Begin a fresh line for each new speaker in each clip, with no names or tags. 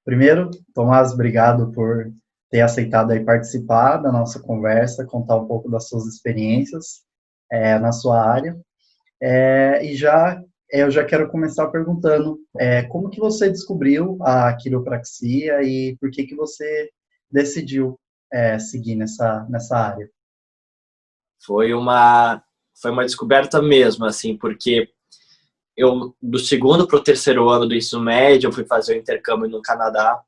Primeiro, Tomás, obrigado por ter aceitado aí participar da nossa conversa, contar um pouco das suas experiências na sua área. Eu já quero começar perguntando como que você descobriu a quiropraxia e por que você decidiu seguir nessa área?
Foi uma descoberta mesmo, assim, porque eu, do segundo para o terceiro ano do ensino médio, eu fui fazer o intercâmbio no Canadá.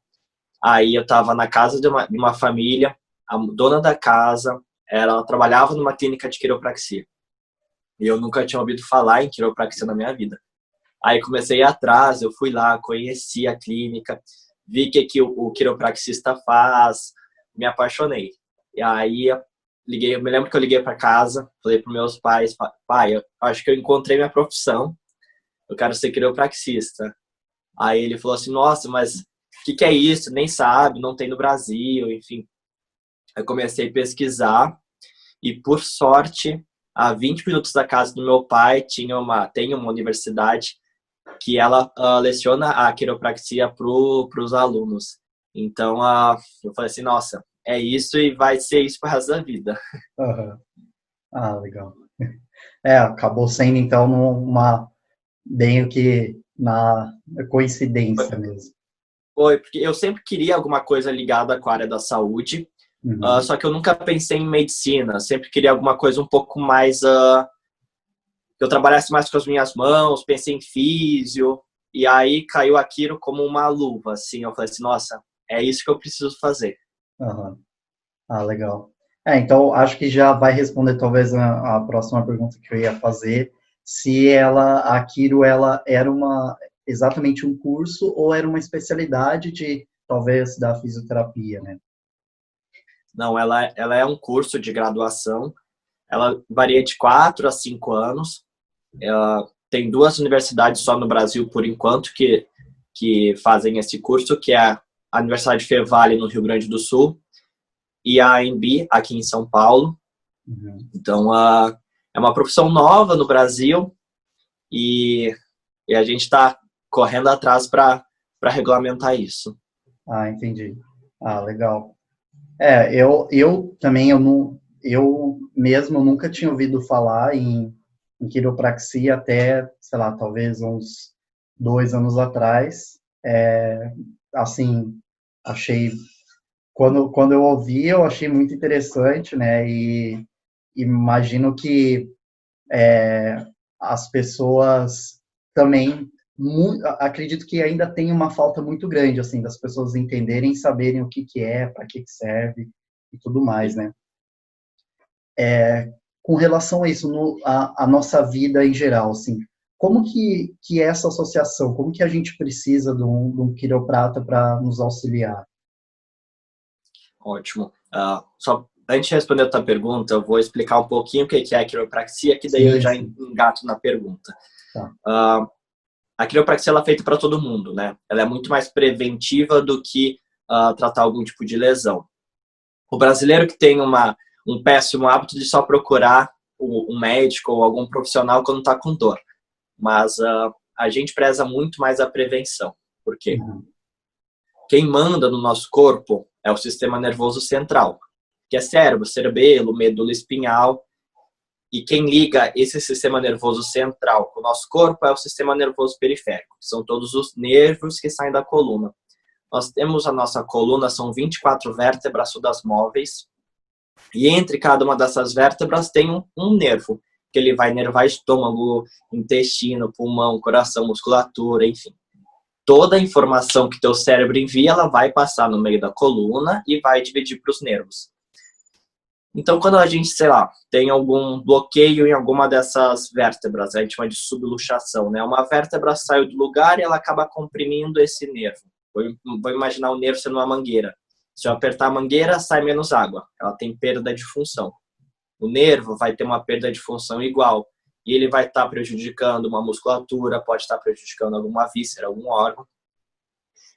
Aí eu estava na casa de uma família, a dona da casa, ela trabalhava numa clínica de quiropraxia. E eu nunca tinha ouvido falar em quiropraxia na minha vida. Aí comecei a ir atrás, eu fui lá, conheci a clínica, vi que o quiropraxista faz, me apaixonei. E aí eu me lembro que eu liguei para casa, falei para meus pais, pai, eu acho que eu encontrei minha profissão, eu quero ser quiropraxista. Aí ele falou assim, nossa, mas o que é isso? Nem sabe, não tem no Brasil, enfim. Eu comecei a pesquisar e, por sorte, a 20 minutos da casa do meu pai tem uma universidade que ela leciona a quiropraxia para os alunos. Então, eu falei assim, nossa, é isso e vai ser isso para o resto da vida.
Uhum. Ah, legal. Acabou sendo, então, bem que na coincidência mesmo.
Foi, porque eu sempre queria alguma coisa ligada com a área da saúde,
Uhum.
só que eu nunca pensei em medicina, sempre queria alguma coisa um pouco mais que eu trabalhasse mais com as minhas mãos, pensei em físio, e aí caiu aquilo como uma luva, assim, eu falei assim, nossa, é isso que eu preciso fazer.
Uhum. Ah, legal. Então, acho que já vai responder talvez a próxima pergunta que eu ia fazer, se a Quiro, ela era exatamente um curso ou era uma especialidade talvez, da fisioterapia, né?
Não, ela é um curso de graduação, ela varia de 4 a 5 anos, tem 2 universidades só no Brasil, por enquanto, que fazem esse curso, que é a Universidade Fevale, no Rio Grande do Sul, e a AMB, aqui em São Paulo.
Uhum.
Então, é uma profissão nova no Brasil e a gente está correndo atrás para regulamentar isso.
Ah, entendi. Ah, legal. Eu também, eu mesmo nunca tinha ouvido falar em quiropraxia até, sei lá, talvez uns 2 anos atrás. Assim, achei, quando eu ouvi, eu achei muito interessante, né, e imagino que as pessoas também, acredito que ainda tem uma falta muito grande, assim, das pessoas entenderem, saberem o que que é, para que que serve e tudo mais, né. Com relação a isso, a nossa vida em geral, assim, como que é essa associação, como que a gente precisa de um quiroprata para nos auxiliar?
Ótimo. Só antes de responder a tua pergunta, eu vou explicar um pouquinho o que é a quiropraxia, que daí eu
Sim,
já
sim,
engato na pergunta.
tá.
A quiropraxia ela é feita para todo mundo, né? Ela é muito mais preventiva do que tratar algum tipo de lesão. O brasileiro que tem um péssimo hábito de só procurar um médico ou algum profissional quando está com dor. Mas a gente preza muito mais a prevenção. Por quê?
Uhum.
Quem manda no nosso corpo é o sistema nervoso central, que é cérebro, cerebelo, medula espinhal. E quem liga esse sistema nervoso central com o nosso corpo é o sistema nervoso periférico, que são todos os nervos que saem da coluna. Nós temos a nossa coluna, são 24 vértebras todas móveis, e entre cada uma dessas vértebras tem um nervo, que ele vai nervar estômago, intestino, pulmão, coração, musculatura, enfim. Toda a informação que teu cérebro envia, ela vai passar no meio da coluna e vai dividir para os nervos. Então, quando a gente, sei lá, tem algum bloqueio em alguma dessas vértebras, a gente chama de subluxação, né? Uma vértebra saiu do lugar e ela acaba comprimindo esse nervo. Vou imaginar o nervo sendo uma mangueira. Se eu apertar a mangueira, sai menos água. Ela tem perda de função. O nervo vai ter uma perda de função igual. E ele vai estar prejudicando uma musculatura, pode estar prejudicando alguma víscera, algum órgão.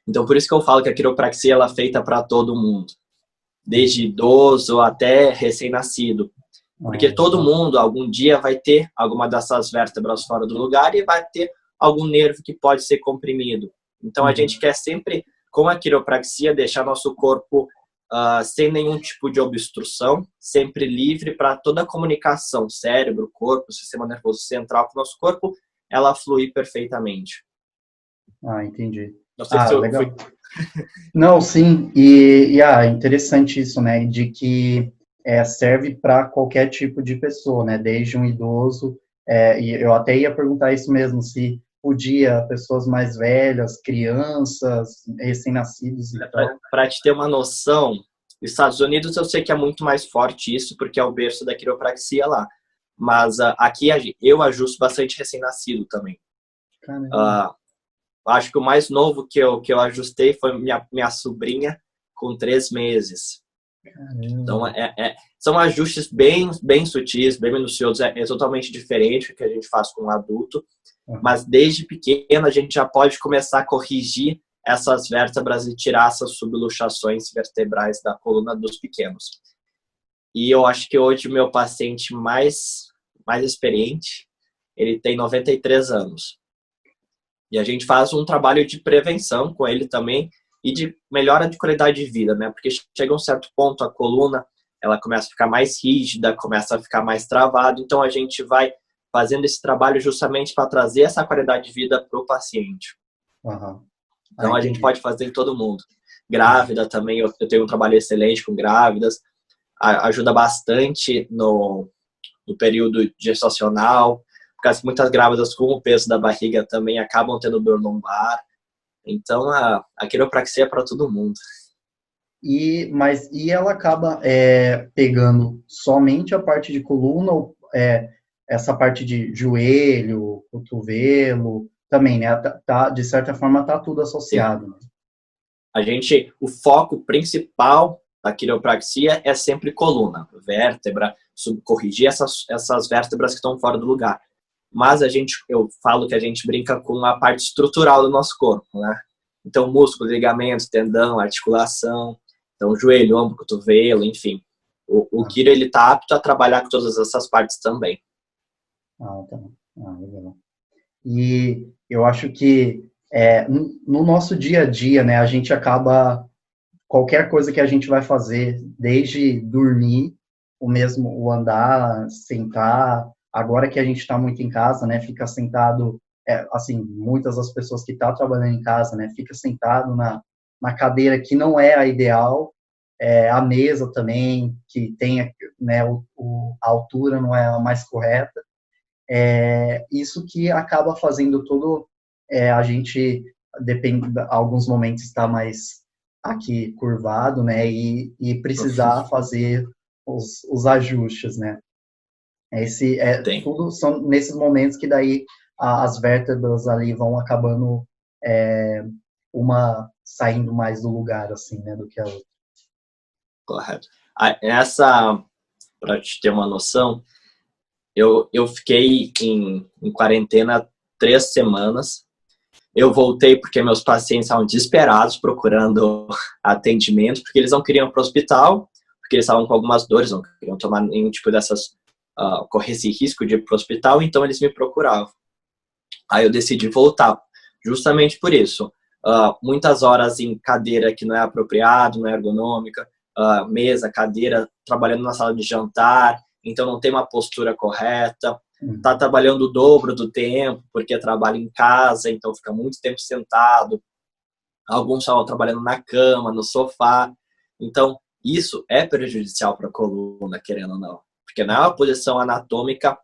Então, por isso que eu falo que a quiropraxia ela é feita para todo mundo. Desde idoso até recém-nascido. Porque todo mundo, algum dia, vai ter alguma dessas vértebras fora do lugar e vai ter algum nervo que pode ser comprimido. Então, a gente quer sempre com a quiropraxia, deixar nosso corpo sem nenhum tipo de obstrução, sempre livre para toda a comunicação, cérebro, corpo, sistema nervoso central com o nosso corpo, ela fluir perfeitamente.
Entendi.
Não sei se eu
legal.
fui...
Não, sim, interessante isso, né, de que serve para qualquer tipo de pessoa, né, desde um idoso, e eu até ia perguntar isso mesmo, se podia pessoas mais velhas, crianças, recém-nascidos e tal.
Para te ter uma noção, nos Estados Unidos eu sei que é muito mais forte isso, porque é o berço da quiropraxia lá, mas aqui eu ajusto bastante recém-nascido também. Acho que o mais novo que eu ajustei foi minha sobrinha com 3 meses.
Caramba.
Então, são ajustes bem sutis, bem minuciosos. É totalmente diferente do que a gente faz com um adulto. Mas desde pequeno a gente já pode começar a corrigir essas vértebras e tirar essas subluxações vertebrais da coluna dos pequenos. E eu acho que hoje o meu paciente mais experiente, ele tem 93 anos. E a gente faz um trabalho de prevenção com ele também e de melhora de qualidade de vida, né? Porque chega um certo ponto, a coluna, ela começa a ficar mais rígida, começa a ficar mais travada. Então, a gente vai fazendo esse trabalho justamente para trazer essa qualidade de vida para o paciente. Então, a gente pode fazer em todo mundo. Grávida também, eu tenho um trabalho excelente com grávidas. Ajuda bastante no período gestacional, porque muitas grávidas com o peso da barriga também acabam tendo dor lombar. Então, a quiropraxia é para todo mundo.
Mas ela acaba pegando somente a parte de coluna ou essa parte de joelho, cotovelo, também, né? De certa forma, tá tudo associado. Né?
O foco principal da quiropraxia é sempre coluna, vértebra, corrigir essas vértebras que estão fora do lugar. Mas eu falo que a gente brinca com a parte estrutural do nosso corpo, né? Então, músculo, ligamento, tendão, articulação, então joelho, ombro, cotovelo, enfim. O quiro, ele tá apto a trabalhar com todas essas partes também.
Tá. Legal. E eu acho que no nosso dia a dia, né, a gente acaba, qualquer coisa que a gente vai fazer, desde dormir, o andar, sentar, agora que a gente está muito em casa, né, fica sentado, assim, muitas das pessoas que estão trabalhando em casa, né, fica sentado na cadeira que não é a ideal, a mesa também, que tem, né, a altura não é a mais correta, isso que acaba fazendo todo, a gente, alguns momentos está mais aqui curvado, né, e precisar fazer os ajustes, né. Tudo são nesses momentos que daí as vértebras ali vão acabando uma saindo mais do lugar, assim, né, do que a outra.
Correto. Para te ter uma noção, eu fiquei em quarentena 3 semanas. Eu voltei porque meus pacientes estavam desesperados procurando atendimento, porque eles não queriam ir para o hospital, porque eles estavam com algumas dores, não queriam tomar nenhum tipo dessas, correr esse risco de ir para o hospital, então eles me procuravam. Aí eu decidi voltar, justamente por isso. Muitas horas em cadeira que não é apropriado, não é ergonômica, mesa, cadeira, trabalhando na sala de jantar, então não tem uma postura correta, tá trabalhando o dobro do tempo, porque trabalha em casa, então fica muito tempo sentado. Alguns estavam trabalhando na cama, no sofá. Então, isso é prejudicial para a coluna, querendo ou não. Porque não é uma posição anatômica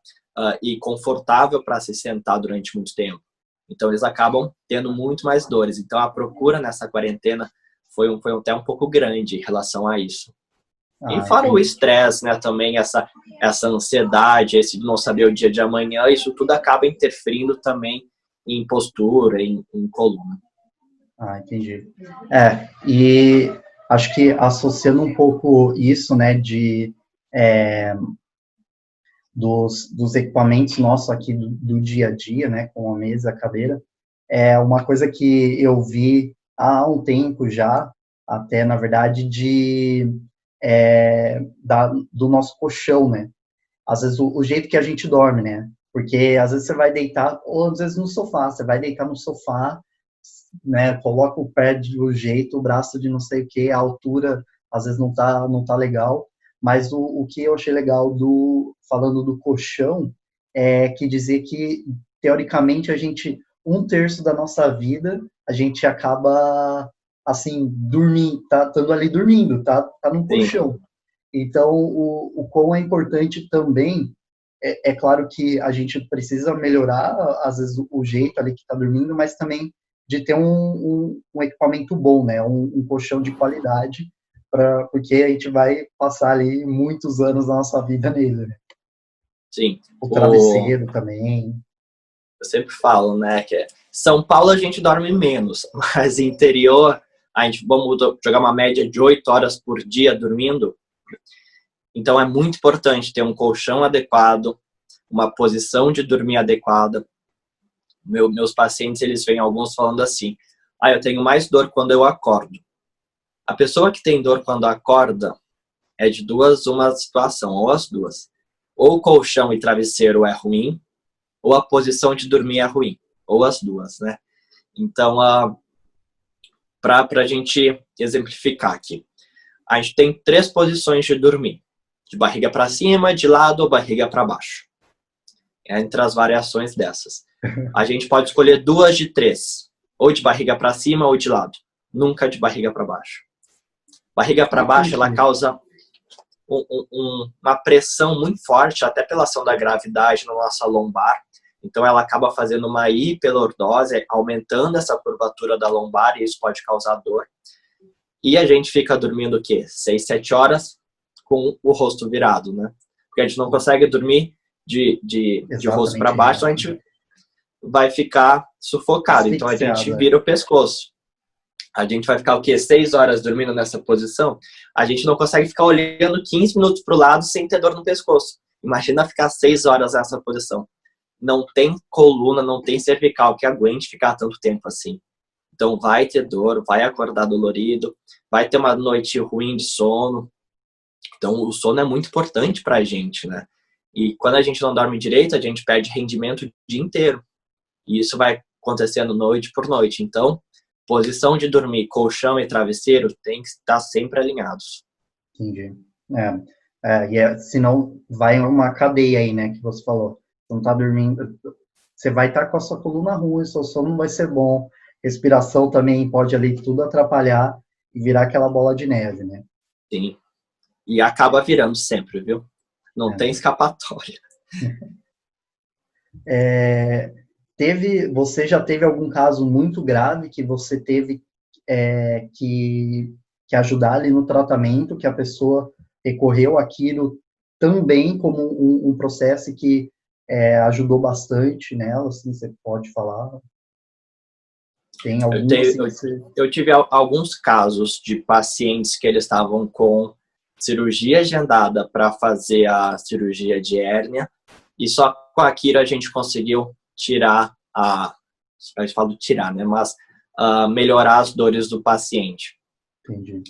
e confortável para se sentar durante muito tempo. Então, eles acabam tendo muito mais dores. Então, a procura nessa quarentena foi até um pouco grande em relação a isso. E fora o estresse, né, também essa ansiedade, esse de não saber o dia de amanhã, isso tudo acaba interferindo também em postura, em coluna.
Entendi. E acho que associando um pouco isso, né, dos equipamentos nossos aqui do dia a dia, né, com a mesa, a cadeira, uma coisa que eu vi há um tempo já, até, na verdade, do nosso colchão, né? Às vezes o jeito que a gente dorme, né? Porque às vezes você vai deitar, ou às vezes no sofá, você vai deitar no sofá, né, coloca o pé de um jeito, o braço de não sei o que, a altura às vezes não tá legal, mas o que eu achei legal falando do colchão, é que dizer que, teoricamente, a gente, um terço da nossa vida, a gente acaba, assim, dormindo, estando ali dormindo, tá num
Sim,
colchão. Então, o quão é importante também, é claro que a gente precisa melhorar, às vezes, o jeito ali que está dormindo, mas também de ter um equipamento bom, né? Um colchão de qualidade, porque a gente vai passar ali muitos anos da nossa vida nele, né?
sim.
O travesseiro também.
Eu sempre falo, né, que São Paulo a gente dorme menos, mas interior a gente vamos jogar uma média de 8 horas por dia dormindo. Então é muito importante ter um colchão adequado, uma posição de dormir adequada. Meus pacientes, eles vêm alguns falando assim: eu tenho mais dor quando eu acordo. A pessoa que tem dor quando acorda é de uma situação, ou as duas. Ou o colchão e travesseiro é ruim, ou a posição de dormir é ruim, ou as duas, né? Então, para a gente exemplificar aqui, a gente tem 3 posições de dormir: de barriga para cima, de lado ou barriga para baixo. Entre as variações dessas, a gente pode escolher 2 de 3, ou de barriga para cima ou de lado, nunca de barriga para baixo. Barriga para baixo, ela causa uma pressão muito forte, até pela ação da gravidade na nossa lombar. Então ela acaba fazendo uma hiperlordose, aumentando essa curvatura da lombar, e isso pode causar dor. E a gente fica dormindo o quê? 6, 7 horas com o rosto virado, né? Porque a gente não consegue dormir de rosto para baixo, então a gente vai ficar sufocado. Então a gente vira o pescoço. A gente vai ficar o quê? 6 horas dormindo nessa posição? A gente não consegue ficar olhando 15 minutos para o lado sem ter dor no pescoço. Imagina ficar 6 horas nessa posição. Não tem coluna, não tem cervical que aguente ficar tanto tempo assim. Então vai ter dor, vai acordar dolorido, vai ter uma noite ruim de sono. Então o sono é muito importante para a gente, né? E quando a gente não dorme direito, a gente perde rendimento o dia inteiro. E isso vai acontecendo noite por noite. Então, posição de dormir, colchão e travesseiro tem que estar sempre alinhados.
Entendi. Senão vai uma cadeia aí, né, que você falou. Você não tá dormindo, você vai estar com a sua coluna ruim, seu sono não vai ser bom, respiração também pode ali tudo atrapalhar e virar aquela bola de neve, né?
Sim. E acaba virando sempre, viu? Não tem escapatória.
Você já teve algum caso muito grave que você teve que ajudar ali no tratamento, que a pessoa recorreu àquilo também como um processo que ajudou bastante nela, assim, você pode falar? Tem algum
eu tive alguns casos de pacientes que eles estavam com cirurgia agendada para fazer a cirurgia de hérnia, e só com aquilo a gente conseguiu tirar a gente fala tirar, né? Mas melhorar as dores do paciente.
Entendi.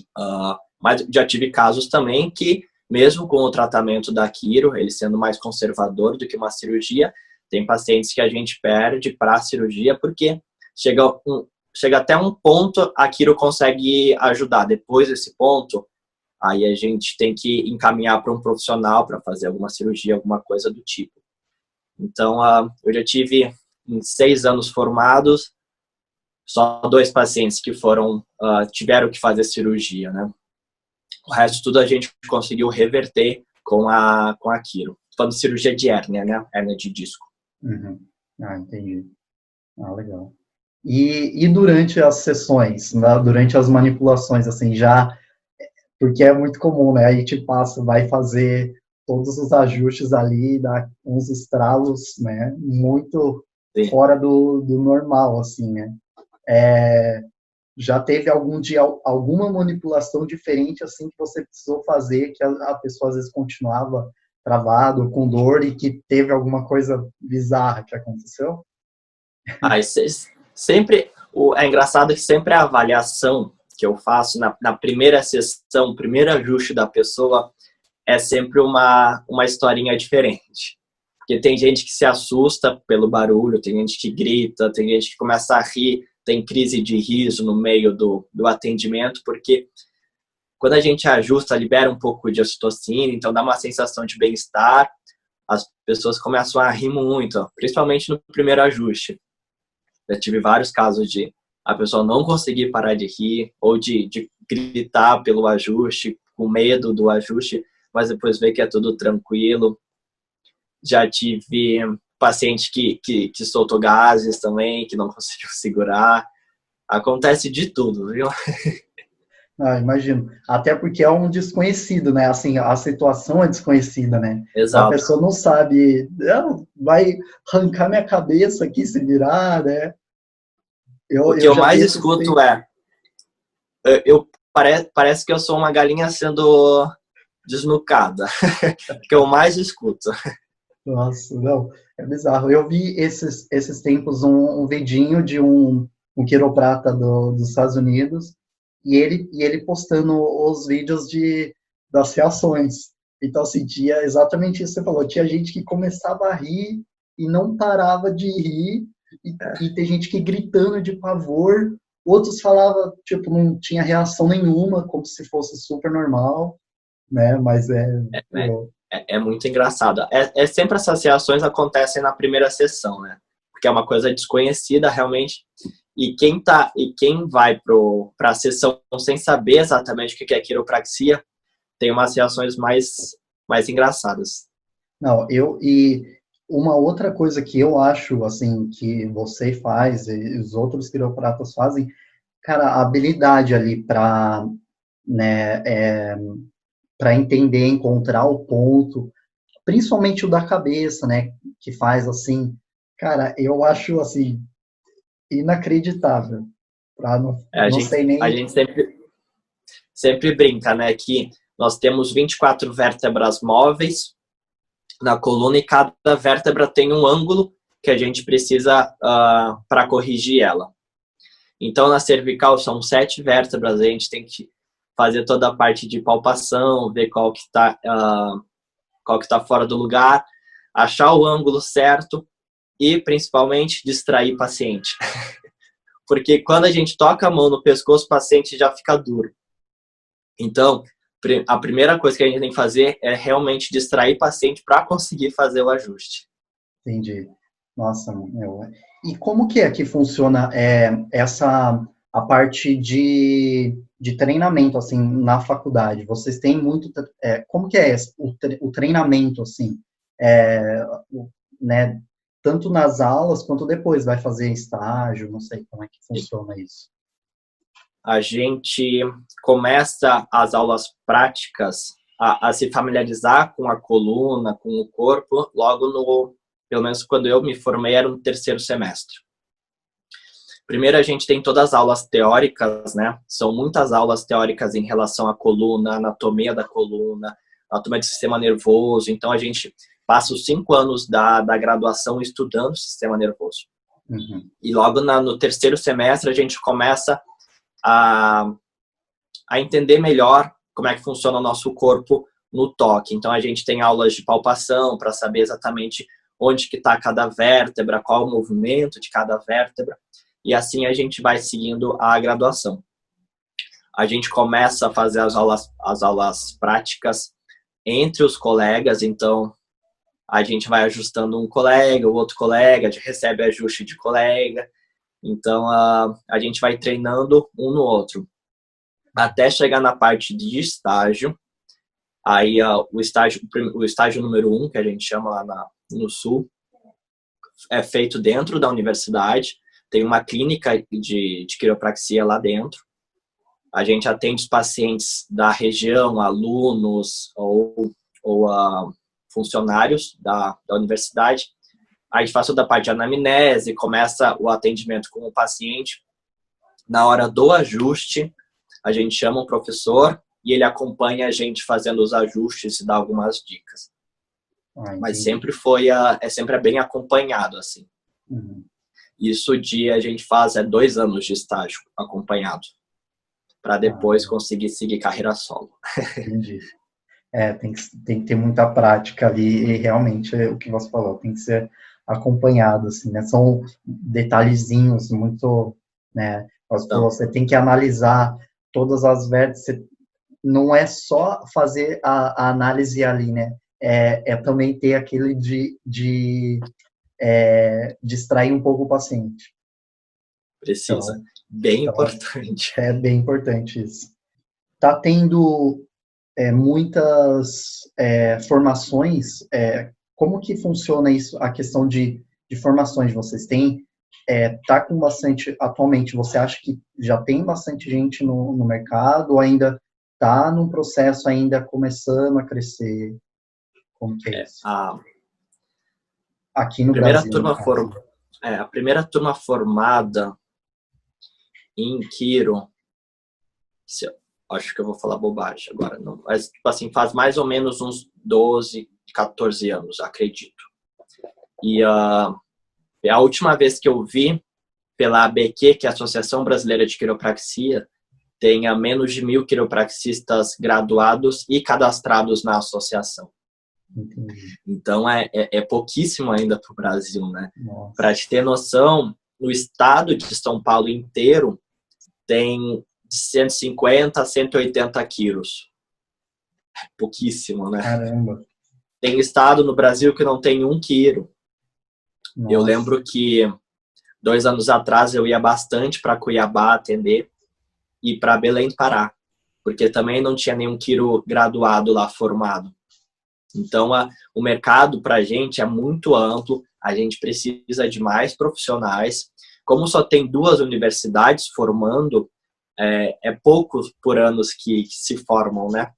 Mas já tive casos também que, mesmo com o tratamento da quiro, ele sendo mais conservador do que uma cirurgia, tem pacientes que a gente perde para a cirurgia porque chega até um ponto, a quiro consegue ajudar. Depois desse ponto, aí a gente tem que encaminhar para um profissional para fazer alguma cirurgia, alguma coisa do tipo. Então, eu já tive, em 6 anos formados, só 2 pacientes que tiveram que fazer cirurgia, né? O resto tudo a gente conseguiu reverter com a quiro. Falando de cirurgia de hérnia, né? Hérnia de disco.
Uhum. Entendi. Legal. E durante as sessões, né, durante as manipulações, assim, porque é muito comum, né? A gente vai fazer todos os ajustes ali, dá uns estralos, né? Muito Sim. fora do normal, assim, né? Já teve alguma manipulação diferente, assim, que você precisou fazer, que a pessoa às vezes continuava travado, com dor, e que teve alguma coisa bizarra que aconteceu?
Sempre, é engraçado que sempre a avaliação que eu faço na primeira sessão, o primeiro ajuste da pessoa, é sempre uma historinha diferente. Porque tem gente que se assusta pelo barulho, tem gente que grita, tem gente que começa a rir tem crise de riso no meio do atendimento, porque quando a gente ajusta, libera um pouco de ocitocina, então dá uma sensação de bem-estar, as pessoas começam a rir muito, principalmente no primeiro ajuste. Já tive vários casos de a pessoa não conseguir parar de rir, ou de gritar pelo ajuste, com medo do ajuste, mas depois ver que é tudo tranquilo. Já tive paciente que soltou gases também, que não conseguiu segurar. Acontece de tudo, viu?
Ah, imagino. Até porque é um desconhecido, né? Assim, a situação é desconhecida, né? Então a
Exato.
pessoa não sabe, vai arrancar minha cabeça aqui se virar, né?
O que
Eu
eu
já vi
mais
esses
escuto
tempos.
é, parece que eu sou uma galinha sendo desnucada. Que eu mais escuto.
Nossa, não, é bizarro. Eu vi esses tempos um vidinho de um quiroprata dos Estados Unidos e ele postando os vídeos das reações. Então, assim, tinha exatamente isso que você falou. Tinha gente que começava a rir e não parava de rir e tem gente que gritando de pavor. Outros falavam, tipo, não tinha reação nenhuma, como se fosse super normal, né? Mas
É, é muito engraçado. Sempre essas reações acontecem na primeira sessão, né? Porque é uma coisa desconhecida realmente. E quem vai para a sessão sem saber exatamente o que é quiropraxia, tem umas reações mais engraçadas.
Não, e uma outra coisa que eu acho, assim, que você faz e os outros quiropratas fazem, cara, a habilidade ali para, né, para entender, encontrar o ponto, principalmente o da cabeça, né, que faz assim, cara, eu acho, assim, inacreditável.
A
Não
gente,
sei
a
nem.
gente sempre brinca, né, que nós temos 24 vértebras móveis na coluna e cada vértebra tem um ângulo que a gente precisa para corrigir ela. Então, na cervical são 7 vértebras, a gente tem que fazer toda a parte de palpação, ver qual que tá fora do lugar, achar o ângulo certo e, principalmente, distrair o paciente. Porque quando a gente toca a mão no pescoço, o paciente já fica duro. Então, a primeira coisa que a gente tem que fazer é realmente distrair o paciente para conseguir fazer o ajuste.
Entendi. Nossa, meu. E como que é que funciona a parte de treinamento, assim, na faculdade? Vocês têm muito, como que é o treinamento, assim, né, tanto nas aulas quanto depois vai fazer estágio, não sei como é que funciona isso.
A gente começa as aulas práticas a se familiarizar com a coluna, com o corpo, pelo menos quando eu me formei, era no terceiro semestre. Primeiro a gente tem todas as aulas teóricas, né? São muitas aulas teóricas em relação à coluna, anatomia da coluna, anatomia do sistema nervoso. Então a gente passa os 5 anos da graduação estudando o sistema nervoso.
Uhum.
E logo no terceiro semestre a gente começa a entender melhor como é que funciona o nosso corpo no toque. Então a gente tem aulas de palpação para saber exatamente onde que está cada vértebra, qual o movimento de cada vértebra. E assim a gente vai seguindo a graduação. A gente começa a fazer as aulas práticas entre os colegas, então a gente vai ajustando um colega, o outro colega, a gente recebe ajuste de colega, então a gente vai treinando um no outro. Até chegar na parte de estágio, aí o estágio número 1, que a gente chama lá no Sul, é feito dentro da universidade, tem uma clínica de quiropraxia lá dentro. A gente atende os pacientes da região, alunos ou funcionários da universidade. A gente faz toda a parte de anamnese, começa o atendimento com o paciente. Na hora do ajuste, a gente chama um professor e ele acompanha a gente fazendo os ajustes e dá algumas dicas. Mas sempre sempre bem acompanhado, assim.
Uhum.
Isso a gente faz 2 anos de estágio acompanhado, para depois conseguir seguir carreira solo.
Entendi. Tem que ter muita prática ali e realmente é o que você falou, tem que ser acompanhado, assim, né? São detalhezinhos muito, né? Você tem que analisar todas as vértices, não é só fazer a análise ali, né? É também ter aquele de distrair um pouco o paciente.
Precisa.
Então,
Bem importante.
É bem importante isso. Tá tendo muitas formações. Como que funciona isso, a questão de formações? Vocês têm, tá com bastante, atualmente, você acha que já tem bastante gente no mercado ou ainda tá num processo ainda começando a crescer? Como que é isso? Aqui no Brasil, no caso.
A primeira turma formada em Quiro, acho que eu vou falar bobagem agora, não, mas tipo assim, faz mais ou menos uns 12, 14 anos, acredito. E a última vez que eu vi pela ABQ, que é a Associação Brasileira de Quiropraxia, tem menos de 1.000 quiropraxistas graduados e cadastrados na associação.
Entendi.
Então, é pouquíssimo ainda para o Brasil, né?
Nossa.
Para te ter noção, no estado de São Paulo inteiro, tem 150 a 180 quiros. É pouquíssimo, né?
Caramba.
Tem estado no Brasil que não tem 1 quiro.
Nossa.
Eu lembro que 2 anos atrás eu ia bastante para Cuiabá atender e para Belém do Pará, porque também não tinha nenhum quiro graduado lá formado. Então, o mercado para a gente é muito amplo, a gente precisa de mais profissionais. Como só tem 2 universidades formando, é poucos por anos que se formam, né?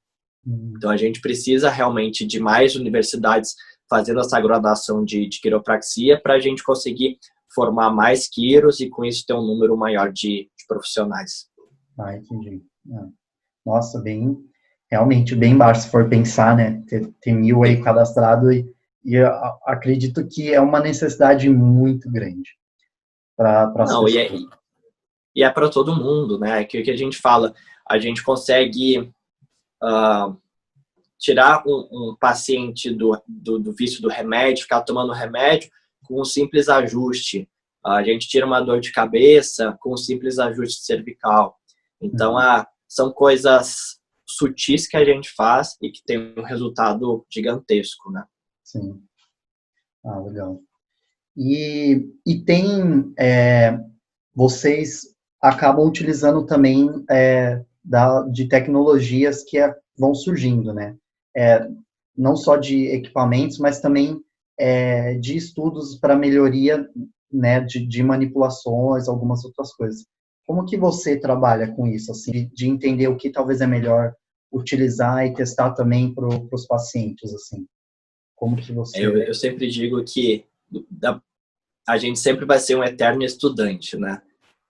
Então, a gente precisa realmente de mais universidades fazendo essa graduação de quiropraxia para a gente conseguir formar mais quiros e, com isso, ter um número maior de profissionais.
Entendi. Nossa, realmente bem baixo, se for pensar, né? Ter 1.000 aí cadastrado e eu acredito que é uma necessidade muito grande para as pessoas.
E é para todo mundo, né? Que a gente fala, a gente consegue tirar um paciente do vício do remédio, ficar tomando remédio com um simples ajuste. A gente tira uma dor de cabeça com um simples ajuste cervical. Então, são coisas sutis que a gente faz e que tem um resultado gigantesco, né?
Sim. Legal. E tem, vocês acabam utilizando também de tecnologias que vão surgindo, né? Não só de equipamentos, mas também de estudos para melhoria, né, de manipulações, algumas outras coisas. Como que você trabalha com isso, assim, de entender o que talvez é melhor utilizar e testar também para os pacientes, assim? Como que você...
Eu sempre digo que a gente sempre vai ser um eterno estudante, né?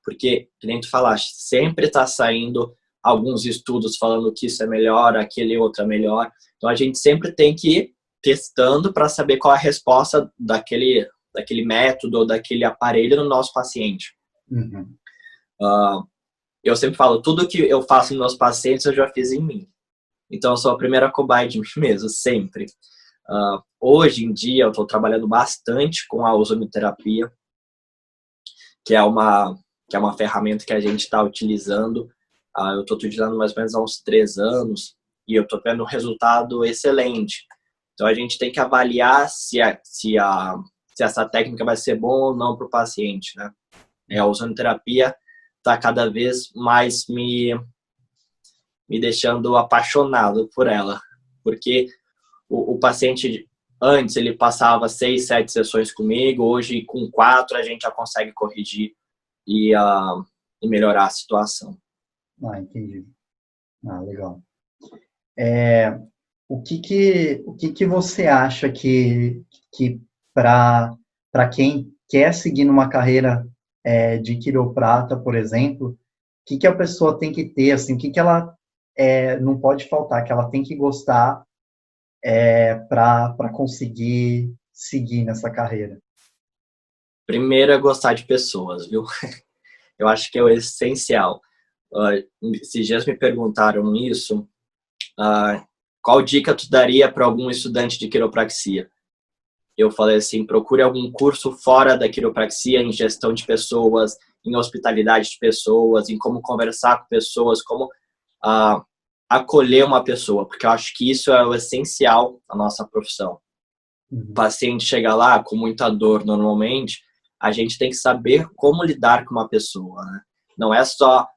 Porque, que nem tu falaste, sempre está saindo alguns estudos falando que isso é melhor, aquele outro é melhor. Então, a gente sempre tem que ir testando para saber qual é a resposta daquele método ou daquele aparelho no nosso paciente.
Uhum.
Eu sempre falo, tudo que eu faço nos meus pacientes, eu já fiz em mim. Então, eu sou a primeira cobaia de mim mesmo, sempre. Hoje em dia, eu estou trabalhando bastante com a ozonioterapia, que é uma ferramenta que a gente está utilizando. Eu estou utilizando mais ou menos há uns 3 anos e eu estou tendo um resultado excelente. Então, a gente tem que avaliar se essa técnica vai ser boa ou não para o paciente, né? A ozonioterapia está cada vez mais me deixando apaixonado por ela, porque o paciente antes ele passava 6, 7 sessões comigo, hoje com 4 a gente já consegue corrigir e melhorar a situação.
Entendi. Legal. O que você acha que para quem quer seguir numa carreira de quiroprata, por exemplo, o que a pessoa tem que ter, assim, o que ela não pode faltar, que ela tem que gostar para conseguir seguir nessa carreira?
Primeiro é gostar de pessoas, viu? Eu acho que é o essencial. Esses dias me perguntaram isso. Qual dica tu daria para algum estudante de quiropraxia? Eu falei assim, procure algum curso fora da quiropraxia, em gestão de pessoas, em hospitalidade de pessoas, em como conversar com pessoas, como acolher uma pessoa, porque eu acho que isso é o essencial da nossa profissão. O paciente chega lá com muita dor normalmente, a gente tem que saber como lidar com uma pessoa, né? Não é só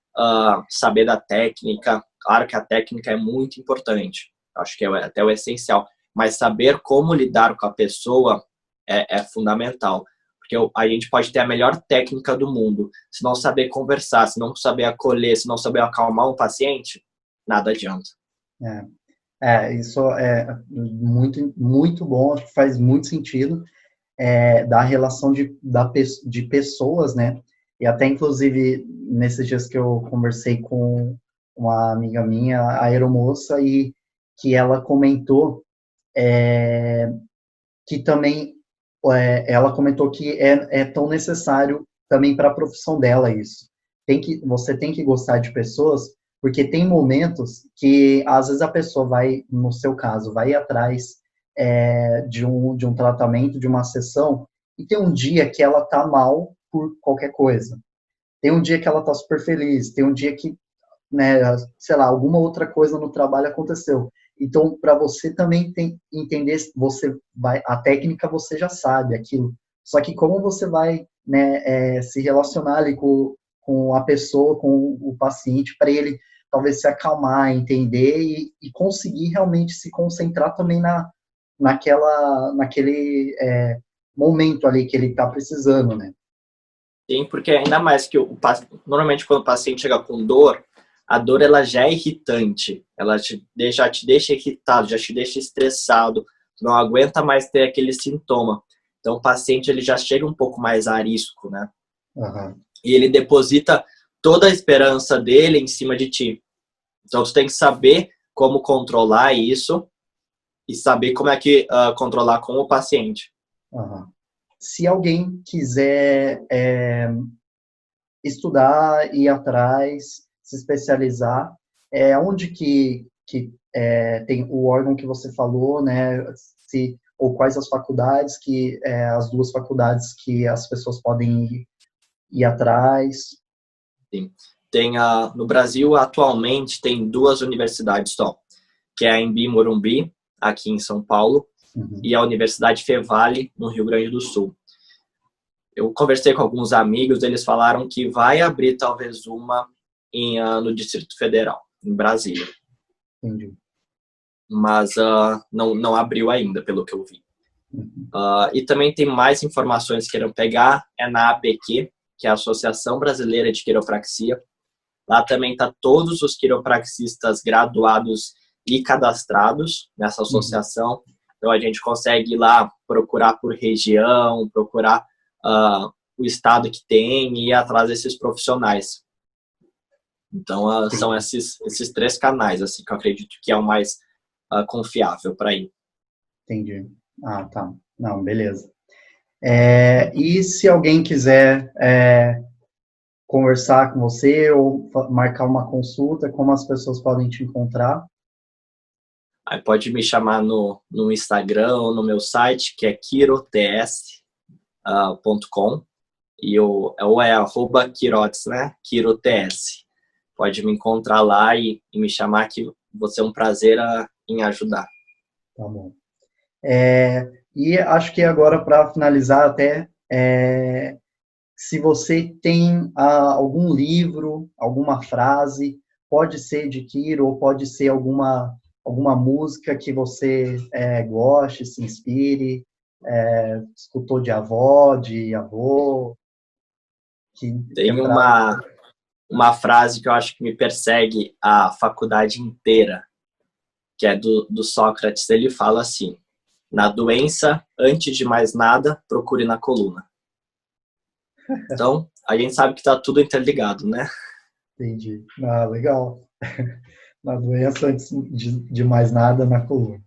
saber da técnica, claro que a técnica é muito importante, acho que é até o essencial, mas saber como lidar com a pessoa é fundamental, porque a gente pode ter a melhor técnica do mundo, se não saber conversar, se não saber acolher, se não saber acalmar um paciente, nada adianta.
Isso é muito, muito bom, acho que faz muito sentido, da relação de pessoas, né? E até, inclusive, nesses dias que eu conversei com uma amiga minha, a aeromoça, e que ela comentou que também, ela comentou que é tão necessário também para a profissão dela isso. Você tem que gostar de pessoas, porque tem momentos que, às vezes, a pessoa vai, no seu caso, vai atrás de um tratamento, de uma sessão, e tem um dia que ela tá mal por qualquer coisa. Tem um dia que ela tá super feliz, tem um dia que, né, sei lá, alguma outra coisa no trabalho aconteceu. Então, para você também entender, a técnica você já sabe aquilo. Só que como você vai, né, se relacionar ali com a pessoa, com o paciente, para ele talvez se acalmar, entender e conseguir realmente se concentrar também naquele momento ali que ele está precisando, né?
Sim, porque ainda mais que normalmente quando o paciente chega com dor, a dor ela já é irritante, ela já te deixa irritado, já te deixa estressado, não aguenta mais ter aquele sintoma. Então o paciente ele já chega um pouco mais arisco, né?
Uhum.
E ele deposita toda a esperança dele em cima de ti. Então tu tem que saber como controlar isso e saber como é que controlar com o paciente.
Uhum. Se alguém quiser estudar, ir atrás, se especializar, onde que tem o órgão que você falou, né? Ou quais as faculdades as duas faculdades que as pessoas podem ir atrás?
Sim. No Brasil, atualmente, tem 2 universidades só, que é a Embi Morumbi, aqui em São Paulo, e a Universidade Fevale, no Rio Grande do Sul. Eu conversei com alguns amigos, eles falaram que vai abrir talvez uma no Distrito Federal, em Brasília.
Entendi.
Mas não abriu ainda, pelo que eu vi. E também tem mais informações que queiram pegar, é na ABQ, que é a Associação Brasileira de Quiropraxia. Lá também está todos os quiropraxistas graduados e cadastrados nessa associação. Então a gente consegue ir lá procurar por região, procurar o estado que tem e ir atrás desses profissionais. Então são esses 3 canais assim, que eu acredito que é o mais confiável para ir.
Entendi. Ah, tá. Não, beleza. E se alguém quiser conversar com você ou marcar uma consulta, como as pessoas podem te encontrar?
Aí pode me chamar no Instagram ou no meu site, que é quirots.com, ou é @quirotes, né? quirots. Pode me encontrar lá e me chamar, que vou ser um prazer em ajudar.
Tá bom. E acho que agora, para finalizar até, se você tem algum livro, alguma frase, pode ser de Quiro ou pode ser alguma música que você goste, se inspire, escutou de avó, de avô.
Tem uma frase que eu acho que me persegue a faculdade inteira, que é do Sócrates. Ele fala assim: na doença, antes de mais nada, procure na coluna. Então, a gente sabe que está tudo interligado, né?
Entendi. Ah, legal. Na doença, antes de mais nada, na coluna.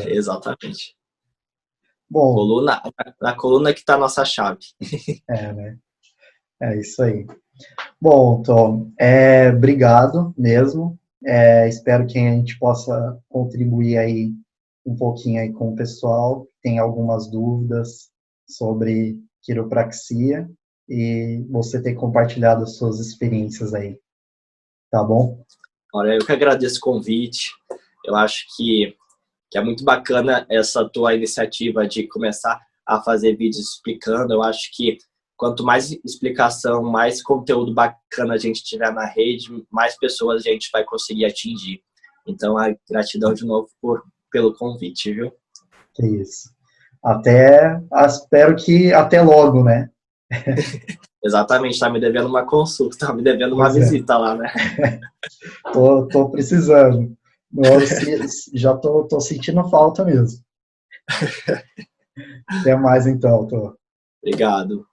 Exatamente.
Bom,
Na coluna que está a nossa chave.
né? É isso aí. Bom, Tom, obrigado mesmo. Espero que a gente possa contribuir aí um pouquinho aí com o pessoal que tem algumas dúvidas sobre quiropraxia. e você ter compartilhado as suas experiências aí, tá bom?
Olha, eu que agradeço o convite. Eu acho que é muito bacana essa tua iniciativa de começar a fazer vídeos explicando. Eu acho que quanto mais explicação, mais conteúdo bacana a gente tiver na rede, mais pessoas a gente vai conseguir atingir. Então, a gratidão de novo pelo convite, viu?
Que isso. Espero que até logo, né?
Exatamente, tá me devendo uma consulta, tá me devendo uma visita lá, né?
Tô precisando. Já tô sentindo falta mesmo. Até mais então, tô.
Obrigado.